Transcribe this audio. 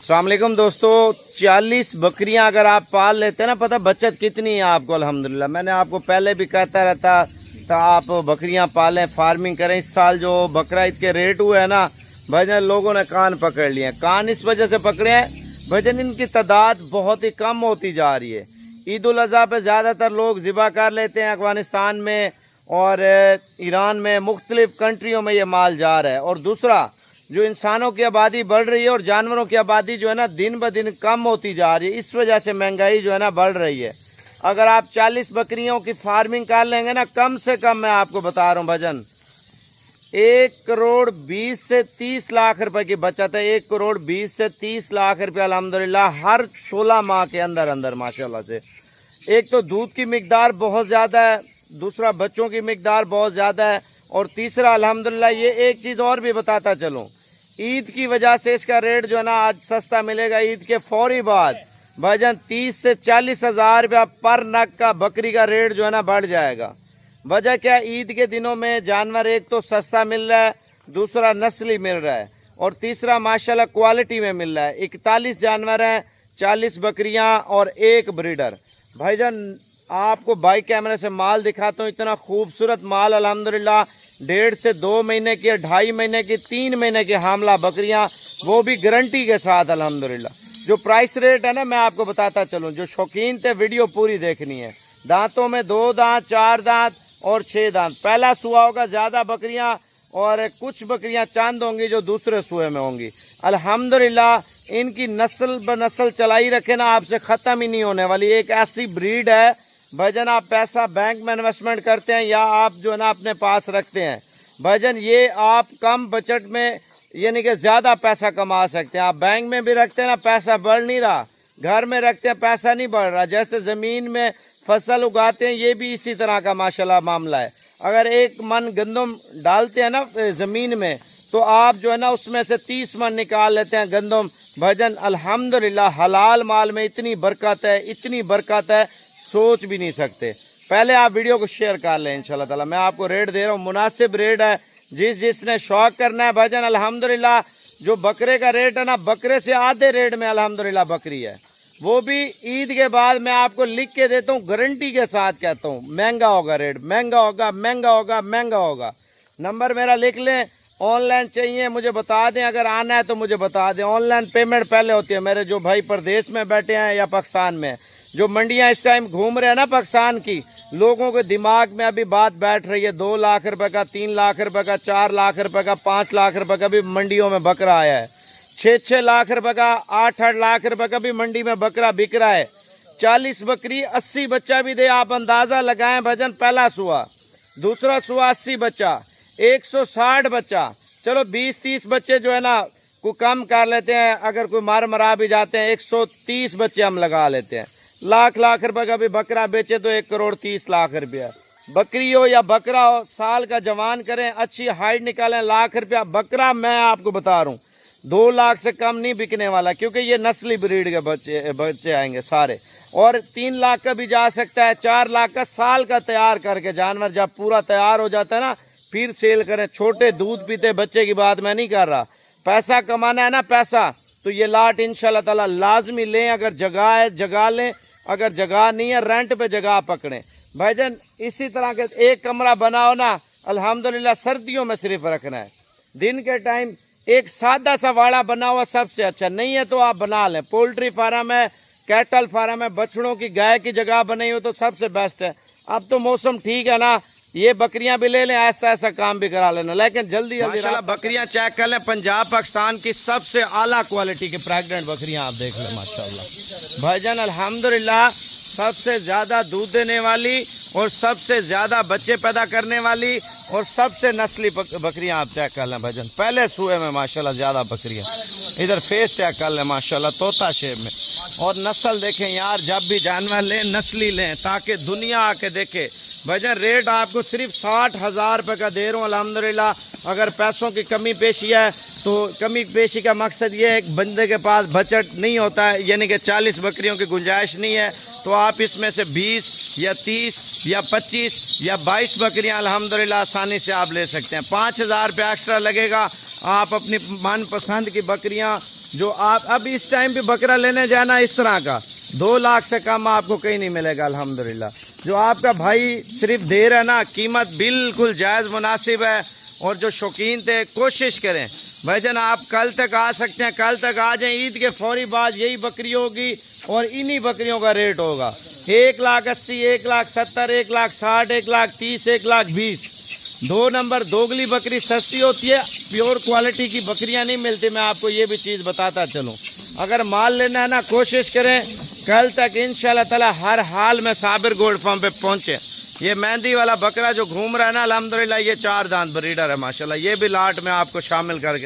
अस्सलाम वालेकुम दोस्तों, 40 बकरियां अगर आप पाल लेते हैं ना, पता बचत कितनी है आपको। अल्हम्दुलिल्लाह मैंने आपको पहले भी कहता रहता था आप बकरियां पालें, फार्मिंग करें। इस साल जो बकरा ईद के रेट हुए हैं ना भाईजान, लोगों ने कान पकड़ लिए हैं। कान इस वजह से पकड़े हैं भाईजान, इनकी तादाद बहुत ही कम होती जा रही है। ईद उल अज़हा पे ज़्यादातर लोग ज़िबा कर लेते हैं। अफ़गानिस्तान में और ईरान में, मुख्तलिफ़ कंट्रियों में ये माल जा रहा है। और दूसरा, जो इंसानों की आबादी बढ़ रही है और जानवरों की आबादी जो है ना दिन ब दिन कम होती जा रही है, इस वजह से महंगाई जो है ना बढ़ रही है। अगर आप 40 बकरियों की फार्मिंग कर लेंगे ना, कम से कम मैं आपको बता रहा हूँ भजन, 1 करोड़ 20 से 30 लाख रुपए की बचत है। 1 करोड़ 20 से 30 लाख रुपया अल्हम्दुलिल्लाह हर 16 माह के अंदर अंदर माशाल्लाह से। एक तो दूध की मिकदार बहुत ज़्यादा है, दूसरा बच्चों की मिकदार बहुत ज़्यादा है, और तीसरा अल्हम्दुलिल्लाह ये एक चीज़ और भी बताता चलूँ, ईद की वजह से इसका रेट जो है ना आज सस्ता मिलेगा। ईद के फौरी बाद भाईजान 30 से 40 हज़ार रुपया पर नग का बकरी का रेट जो है ना बढ़ जाएगा। वजह क्या, ईद के दिनों में जानवर एक तो सस्ता मिल रहा है, दूसरा नस्ली मिल रहा है, और तीसरा माशाल्लाह क्वालिटी में मिल रहा है। 41 जानवर हैं, 40 बकरियां और 1 ब्रीडर। भाईजान आपको बाइक कैमरे से माल दिखाता हूँ, इतना खूबसूरत माल अल्हम्दुलिल्लाह। 1.5 से 2 महीने की, 2.5 महीने की, 3 महीने की हामला बकरियां, वो भी गारंटी के साथ अल्हम्दुलिल्लाह। जो प्राइस रेट है ना मैं आपको बताता चलूँ, जो शौकीन थे वीडियो पूरी देखनी है। दांतों में 2 दांत, 4 दांत और 6 दांत। पहला सुआ होगा ज़्यादा बकरियां, और कुछ बकरियां चांद होंगी जो दूसरे सुए में होंगी। अल्हम्दुलिल्लाह इनकी नस्ल ब नस्ल चलाई रखे ना, आपसे ख़त्म ही नहीं होने वाली। एक ऐसी ब्रीड है भाईजान, आप पैसा बैंक में इन्वेस्टमेंट करते हैं या आप जो है ना अपने पास रखते हैं भाईजान, ये आप कम बजट में यानी कि ज़्यादा पैसा कमा सकते हैं। आप बैंक में भी रखते हैं ना, पैसा बढ़ नहीं रहा, घर में रखते हैं पैसा नहीं बढ़ रहा। जैसे ज़मीन में फसल उगाते हैं, ये भी इसी तरह का माशाल्लाह मामला है। अगर 1 मन गंदम डालते हैं ना ज़मीन में, तो आप जो है ना उसमें से 30 मन निकाल लेते हैं गंदम। भाईजान अल्हम्दुलिल्लाह हलाल माल में इतनी बरकत है, इतनी बरकत है, सोच भी नहीं सकते। पहले आप वीडियो को शेयर कर लें इंशाल्लाह ताला। मैं आपको रेट दे रहा हूँ, मुनासिब रेट है। जिसने शौक करना है भाईजान, अल्हम्दुलिल्लाह जो बकरे का रेट है ना, बकरे से आधे रेट में अल्हम्दुलिल्लाह बकरी है। वो भी ईद के बाद मैं आपको लिख के देता हूँ, गारंटी के साथ कहता हूँ, महंगा होगा रेट, महंगा होगा, महंगा होगा, महंगा होगा। नंबर मेरा लिख लें। ऑनलाइन चाहिए मुझे बता दें, अगर आना है तो मुझे बता दें। ऑनलाइन पेमेंट पहले होती है। मेरे जो भाई प्रदेश में बैठे हैं या पाकिस्तान में, जो मंडियां इस टाइम घूम रहे हैं ना पाकिस्तान की, लोगों के दिमाग में अभी बात बैठ रही है 2 लाख रुपए का, 3 लाख रुपए का, 4 लाख रुपए का, 5 लाख रुपए का भी मंडियों में बकरा आया है। 6-6 लाख रुपए का, 8-8 लाख रुपए का भी मंडी में बकरा बिक रहा है। 40 बकरी 80 बच्चा भी दे, आप अंदाज़ा लगाएं भजन। पहला सुआ, दूसरा सुआ 80 बच्चा, 160 बच्चा। चलो 20-30 बच्चे जो है ना को कम कर लेते हैं, अगर कोई मरा भी जाते हैं, 130 बच्चे हम लगा लेते हैं। लाख रुपए का भी बकरा बेचे तो 1 करोड़ 30 लाख रुपया। बकरी हो या बकरा हो, साल का जवान करें, अच्छी हाइट निकालें, लाख रुपया बकरा। मैं आपको बता रहा हूँ 2 लाख से कम नहीं बिकने वाला, क्योंकि ये नस्ली ब्रीड के बच्चे आएंगे सारे। और 3 लाख का भी जा सकता है, 4 लाख का साल का तैयार करके जानवर जब पूरा तैयार हो जाता है ना, फिर सेल करें। छोटे दूध पीते बच्चे की बात मैं नहीं कर रहा। पैसा कमाना है ना पैसा, तो ये लाट इंशाल्लाह ताला लाजमी लें। अगर जगह है जगह लें, अगर जगह नहीं है रेंट पे जगह पकड़ें भाईजान। इसी तरह के एक कमरा बनाओ ना, अल्हम्दुलिल्लाह सर्दियों में सिर्फ रखना है। दिन के टाइम एक सादा सा वाड़ा बना हुआ सबसे अच्छा, नहीं है तो आप बना लें। पोल्ट्री फार्म है, कैटल फार्म है, बछड़ों की, गाय की जगह बनी हो तो सबसे बेस्ट है। अब तो मौसम ठीक है ना, ये बकरियां भी ले लें, ऐसा ऐसा काम भी करा लेना, लेकिन जल्दी माशाल्लाह बकरियां चेक कर लें। पंजाब पाकिस्तान की सबसे आला क्वालिटी की प्रेग्नेंट बकरियां आप देख लें माशाल्लाह भाईजान। अल्हम्दुलिल्लाह सबसे ज़्यादा दूध देने वाली और सबसे ज़्यादा बच्चे पैदा करने वाली और सबसे नस्ली बकरियां आप चेक कर लें भाईजान। पहले सूए में माशाल्लाह ज़्यादा बकरियां, इधर फेस चेक कर लें माशाल्लाह तोता शेप में। और नस्ल देखें यार, जब भी जानवर लें नस्ली लें, ताकि दुनिया आके देखे। भाईजान रेट आपको सिर्फ 60 हज़ार रुपये का दे रहा हूँ अल्हम्दुलिल्लाह। अगर पैसों की कमी पेशी है तो कमी पेशी का मकसद ये है, एक बंदे के पास बजट नहीं होता है, यानी कि 40 बकरियों की गुंजाइश नहीं है, तो आप इसमें से 20 या 30 या 25 या 22 बकरियां अल्हम्दुलिल्लाह आसानी से आप ले सकते हैं। 5,000 रुपया एक्स्ट्रा लगेगा। आप अपनी मनपसंद की बकरियां जो आप अब इस टाइम पे बकरा लेने जाना इस तरह का 2 लाख से कम आपको कहीं नहीं मिलेगा अल्हम्दुलिल्लाह। जो आपका भाई सिर्फ दे रहा है ना, कीमत बिल्कुल जायज़ मुनासिब है। और जो शौकीन थे कोशिश करें भाईजान, आप कल तक आ सकते हैं, कल तक आ जाएं, ईद के फौरी बाद यही बकरी होगी और इन्हीं बकरियों का रेट होगा 1,80,000, 1,70,000, 1,60,000, 1,30,000, 1,20,000। 2 नंबर दोगली बकरी सस्ती होती है, प्योर क्वालिटी की बकरियां नहीं मिलती। मैं आपको ये भी चीज़ बताता चलूँ, अगर माल लेना है ना कोशिश करें कल तक इंशाल्लाह ताला हर हाल में साबिर गोल्ड फार्म पे पहुँचे। ये मेहंदी वाला बकरा जो घूम रहा है ना अल्हम्दुलिल्लाह ये 4 दांत ब्रीडर है माशाल्लाह, ये भी लाट में आपको शामिल करके